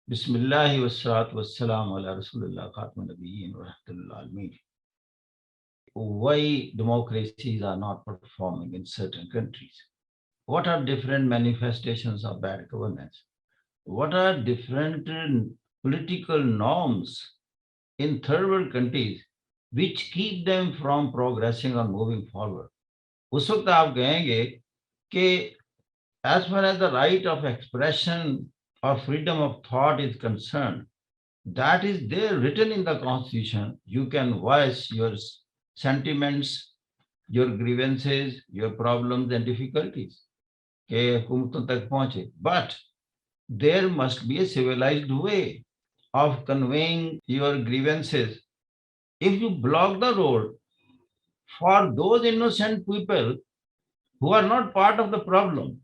بسم اللہ والصلاة والسلام علی رسول اللہ خاتم النبیین ورحمۃ اللہ العالمین. Why democracies are not performing in certain countries? What are different manifestations of bad governance? What are different political norms in third world countries which keep them from progressing or moving forward? اس وقت آپ کہیں گے کہ as far as the right of expression or freedom of thought is concerned, that is there written in the constitution. You can voice your sentiments, your grievances, your problems and difficulties کہ حکومتوں تک پہنچے. But there must be a civilized way of conveying your grievances. If you block the road for those innocent people who are not part of the problem,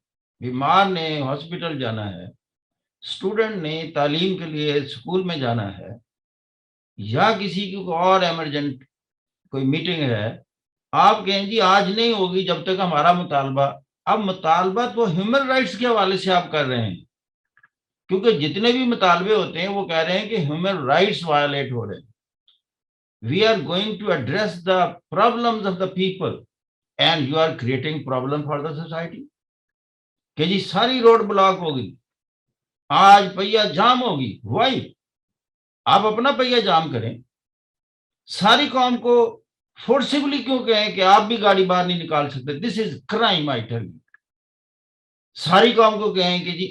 بیمار نے hospital جانا ہے, student نے تعلیم کے لیے اسکول میں جانا ہے, یا کسی کی کوئی اور ایمرجنٹ کوئی میٹنگ ہے, آپ کہیں جی آج نہیں ہوگی جب تک ہمارا مطالبہ. اب مطالبہ تو ہیومن رائٹس کے حوالے سے آپ کر رہے ہیں, کیونکہ جتنے بھی مطالبے ہوتے ہیں وہ کہہ رہے ہیں کہ ہیومن رائٹس وائلیٹ ہو رہے ہیں. We are going to address the problems of the people and you are creating problem for the society. کہ جی ساری روڈ بلاک ہوگی, آج پہیا جام ہوگی. وائی؟ آپ اپنا پہیا جام کریں. ساری قوم کو فورسبلی کیوں کہیں کہ آپ بھی گاڑی باہر نہیں نکال سکتے؟ دس از کرائم. I tell you. ساری قوم کو کہیں کہ جی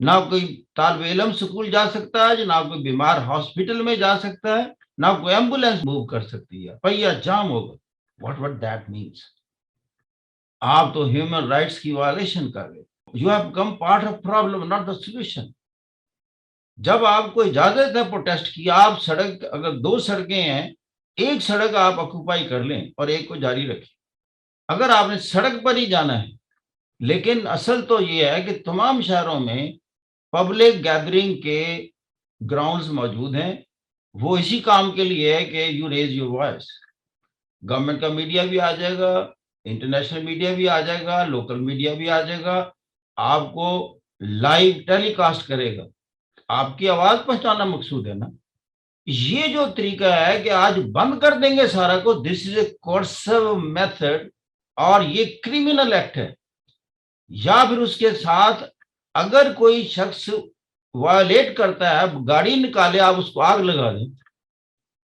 نہ کوئی طالب علم سکول جا سکتا ہے, نہ کوئی بیمار ہاسپٹل میں جا سکتا ہے, نہ کوئی ایمبولینس موو کر سکتی ہے, پہیا جام ہوگا. What that means? آپ تو ہیومن رائٹس کی وائلیشن کر رہے. You have become part of problem not the solution. جب آپ کو اجازت ہے پروٹیسٹ کی, آپ سڑک, اگر 2 سڑکیں ہیں, ایک سڑک آپ آکوپائی کر لیں اور ایک کو جاری رکھیں. اگر آپ نے سڑک پر ہی جانا ہے, لیکن اصل تو یہ ہے کہ تمام شہروں میں پبلک گیدرنگ کے گراؤنڈز موجود ہیں. وہ اسی کام کے لیے ہے کہ you raise your voice. Government کا میڈیا بھی آ جائے گا, انٹرنیشنل میڈیا بھی آ جائے گا, لوکل میڈیا بھی آ جائے گا, آپ کو لائیو ٹیلی کاسٹ کرے گا. آپ کی آواز پہنچانا مقصود ہے نا. یہ جو طریقہ ہے کہ آج بند کر دیں گے سارا کو, دس از اے کورسو میتھڈ, اور یہ کریمنل ایکٹ ہے. یا پھر اس کے ساتھ اگر کوئی شخص وائلیٹ کرتا ہے, گاڑی نکالے, آپ اس کو آگ لگا دیں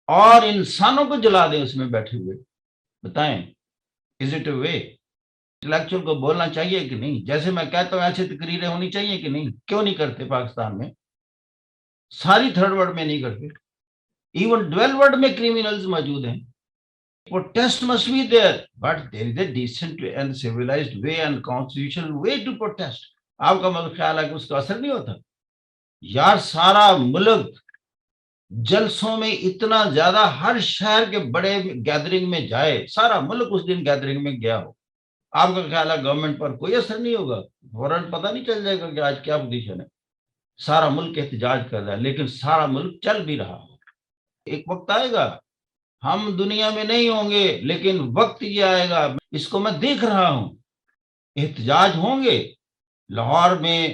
اور انسانوں کو جلا دیں اس میں بیٹھے ہوئے. بتائیں, is it a way? Intellectual کو بولنا چاہیے کہ نہیں؟ جیسے میں کہتا ہوں ایسے تقریریں ہونی چاہیے کہ نہیں؟ کیوں نہیں کرتے پاکستان میں؟ ساری تھرڈ ورلڈ میں نہیں کرتے. ایون ڈویل ورلڈ میں کریمنلز موجود ہیں. Protest must be there, but there is a decent and civilized way and constitutional way to protest. آپ کا مطلب خیال ہے کہ اس کا اثر نہیں ہوتا؟ یار سارا ملک جلسوں میں اتنا زیادہ, ہر شہر کے بڑے گیدرنگ میں جائے, سارا ملک اس دن گیدرنگ میں گیا ہو, آپ کا خیال ہے گورنمنٹ پر کوئی اثر نہیں ہوگا؟ فوراً پتہ نہیں چل جائے گا کہ آج کیا پوزیشن ہے؟ سارا ملک احتجاج کر رہا ہے, لیکن سارا ملک چل بھی رہا ہو. ایک وقت آئے گا, ہم دنیا میں نہیں ہوں گے, لیکن وقت یہ آئے گا, اس کو میں دیکھ رہا ہوں, احتجاج ہوں گے. لاہور میں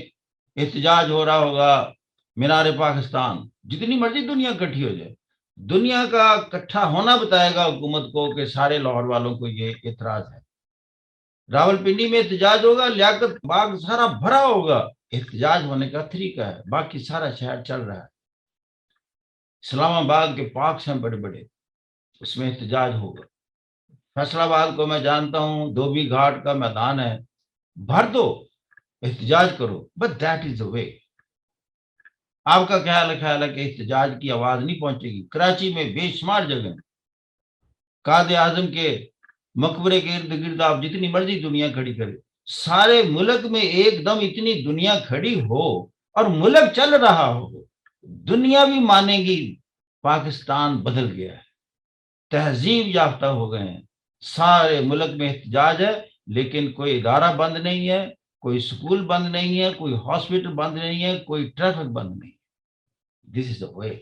احتجاج ہو رہا ہوگا, مینار پاکستان, جتنی مرضی دنیا اکٹھی ہو جائے, دنیا کا اکٹھا ہونا بتائے گا حکومت کو کہ سارے لاہور والوں کو یہ اعتراض ہے. راول پنڈی میں احتجاج ہوگا, لیاقت باغ سارا بھرا ہوگا. احتجاج ہونے کا طریقہ ہے, باقی سارا شہر چل رہا ہے. اسلام آباد کے پارکس ہیں بڑے بڑے, اس میں احتجاج ہوگا. فیصل آباد کو میں جانتا ہوں, دھوبی گھاٹ کا میدان ہے, بھر دو, احتجاج کرو. بٹ دیٹ از دا وے. آپ کا خیال ہے کہ احتجاج کی آواز نہیں پہنچے گی؟ کراچی میں بے شمار جگہ, قائد اعظم کے مقبرے کے ارد گرد آپ جتنی مرضی دنیا کھڑی کرے, سارے ملک میں ایک دم اتنی دنیا کھڑی ہو اور ملک چل رہا ہو, دنیا بھی مانے گی پاکستان بدل گیا ہے, تہذیب یافتہ ہو گئے ہیں. سارے ملک میں احتجاج ہے, لیکن کوئی ادارہ بند نہیں ہے, کوئی سکول بند نہیں ہے, کوئی ہاسپٹل بند نہیں ہے, کوئی ٹریفک بند نہیں ہے. دس از دا وے.